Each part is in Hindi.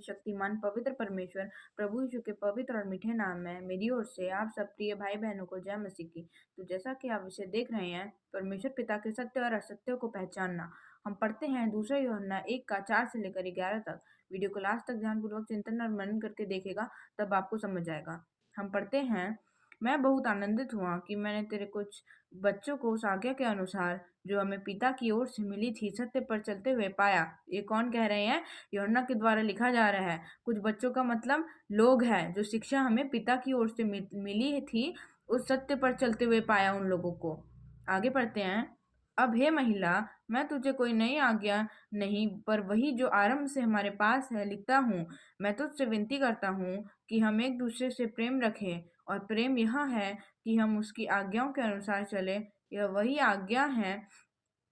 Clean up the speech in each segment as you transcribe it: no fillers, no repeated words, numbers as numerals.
शक्तिमान पवित्र परमेश्वर प्रभु यीशु के पवित्र और मीठे नाम में मेरी ओर से आप सब प्रिय भाई बहनों को जय मसीह की। तो जैसा कि आप इसे देख रहे हैं, परमेश्वर पिता के सत्य और असत्य को पहचानना, हम पढ़ते हैं दूसरा यूहन्ना 1 का 4 से लेकर 11 तक। वीडियो को लास्ट तक ध्यानपूर्वक चिंतन और मनन करके देखेगा, तब आपको समझ जाएगा। हम पढ़ते हैं, मैं बहुत आनंदित हुआ कि मैंने तेरे कुछ बच्चों को उस आज्ञा के अनुसार जो हमें पिता की ओर से मिली थी सत्य पर चलते हुए पाया। ये कौन कह रहे हैं? यूहन्ना के द्वारा लिखा जा रहा है। कुछ बच्चों का मतलब लोग हैं जो शिक्षा हमें पिता की ओर से मिली थी, उस सत्य पर चलते हुए पाया उन लोगों को। आगे पढ़ते हैं, अब हे महिला, मैं तुझे कोई नई आज्ञा नहीं पर वही जो आरंभ से हमारे पास है लिखता हूँ। मैं तुझसे विनती करता हूँ कि हम एक दूसरे से प्रेम रखें, और प्रेम यह है कि हम उसकी आज्ञाओं के अनुसार चले। यह वही आज्ञा है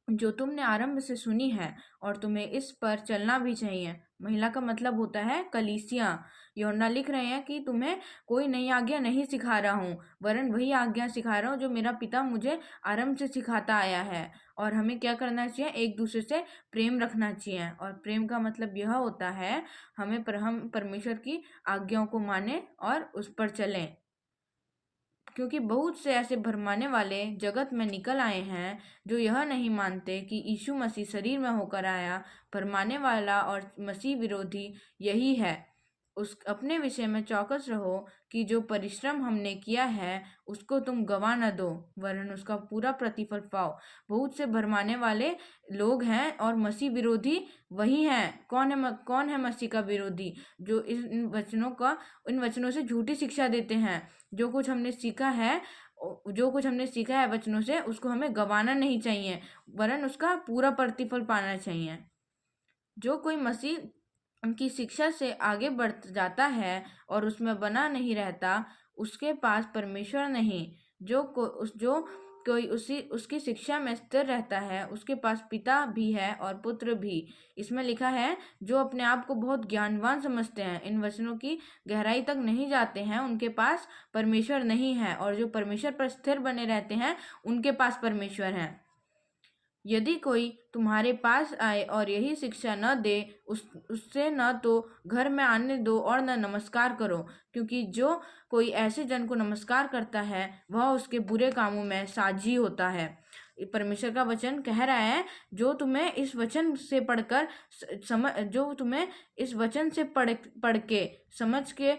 जो तुमने आरंभ से सुनी है, और तुम्हें इस पर चलना भी चाहिए। महिला का मतलब होता है कलीसिया। यूहन्ना लिख रहे हैं कि तुम्हें कोई नई आज्ञा नहीं सिखा रहा हूँ, वरन वही आज्ञा सिखा रहा हूँ जो मेरा पिता मुझे आरंभ से सिखाता आया है। और हमें क्या करना चाहिए? एक दूसरे से प्रेम रखना चाहिए। और प्रेम का मतलब यह होता है हम परमेश्वर की आज्ञाओं को माने और उस पर चलें, क्योंकि बहुत से ऐसे भरमाने वाले जगत में निकल आए हैं जो यह नहीं मानते कि यीशु मसीह शरीर में होकर आया। भरमाने वाला और मसीह विरोधी यही है। उस अपने विषय में चौकस रहो कि जो परिश्रम हमने किया है उसको तुम गवा न दो, वरन उसका पूरा प्रतिफल पाओ। बहुत से भरमाने वाले लोग हैं और मसीह विरोधी वही हैं। कौन है मसीह का विरोधी? जो इन वचनों से झूठी शिक्षा देते हैं। जो कुछ हमने सीखा है वचनों से, उसको हमें गंवाना नहीं चाहिए, वरन उसका पूरा प्रतिफल पाना चाहिए। जो कोई मसीह उनकी शिक्षा से आगे बढ़ जाता है और उसमें बना नहीं रहता, उसके पास परमेश्वर नहीं। जो कोई उसकी शिक्षा में स्थिर रहता है, उसके पास पिता भी है और पुत्र भी। इसमें लिखा है, जो अपने आप को बहुत ज्ञानवान समझते हैं, इन वचनों की गहराई तक नहीं जाते हैं, उनके पास परमेश्वर नहीं है। और जो परमेश्वर पर स्थिर बने रहते हैं, उनके पास परमेश्वर है। यदि कोई तुम्हारे पास आए और यही शिक्षा न दे, उससे न तो घर में आने दो और न नमस्कार करो, क्योंकि जो कोई ऐसे जन को नमस्कार करता है वह उसके बुरे कामों में साझी होता है। परमेश्वर का वचन कह रहा है, जो तुम्हें इस वचन से पढ़ के समझ के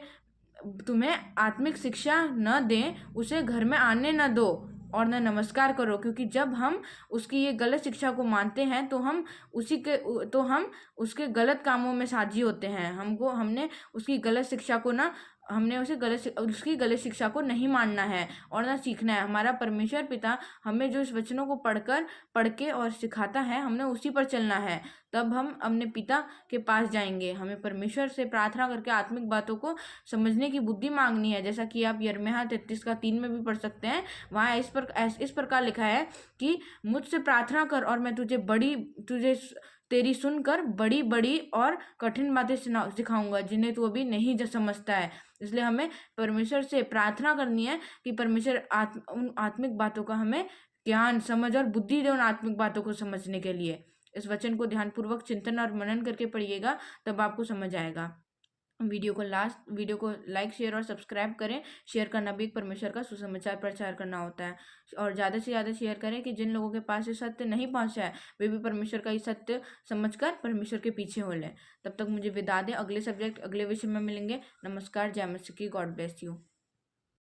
तुम्हें आत्मिक शिक्षा न दें, उसे घर में आने न दो और न नमस्कार करो। क्योंकि जब हम उसकी ये गलत शिक्षा को मानते हैं तो हम उसके गलत कामों में साझी होते हैं। हमने उसकी गलत शिक्षा को उसकी गलत शिक्षा को नहीं मानना है और ना सीखना है। हमारा परमेश्वर पिता हमें जो इस वचनों को पढ़ के और सिखाता है, हमने उसी पर चलना है। तब हम अपने पिता के पास जाएंगे। हमें परमेश्वर से प्रार्थना करके आत्मिक बातों को समझने की बुद्धि मांगनी है, जैसा कि आप यिर्मयाह 33:3 में भी पढ़ सकते हैं। वहाँ इस प्रकार लिखा है कि मुझसे प्रार्थना कर और मैं तुझे तेरी सुनकर बड़ी बड़ी और कठिन बातें सिखाऊंगा, जिन्हें तू अभी नहीं समझता है। इसलिए हमें परमेश्वर से प्रार्थना करनी है कि परमेश्वर उन आत्मिक बातों का हमें ज्ञान, समझ और बुद्धि दे उन आत्मिक बातों को समझने के लिए। इस वचन को ध्यानपूर्वक चिंतन और मनन करके पढ़िएगा, तब आपको समझ आएगा। वीडियो को लाइक, शेयर और सब्सक्राइब करें। शेयर करना भी एक परमेश्वर का सुसमाचार प्रचार करना होता है। और ज़्यादा से ज़्यादा शेयर करें कि जिन लोगों के पास ये सत्य नहीं पहुंचा है, वे भी परमेश्वर का ये सत्य समझकर परमेश्वर के पीछे हो लें। तब तक मुझे विदा दें। अगले सब्जेक्ट, अगले विषय में मिलेंगे। नमस्कार। जय मसीह की। God bless you.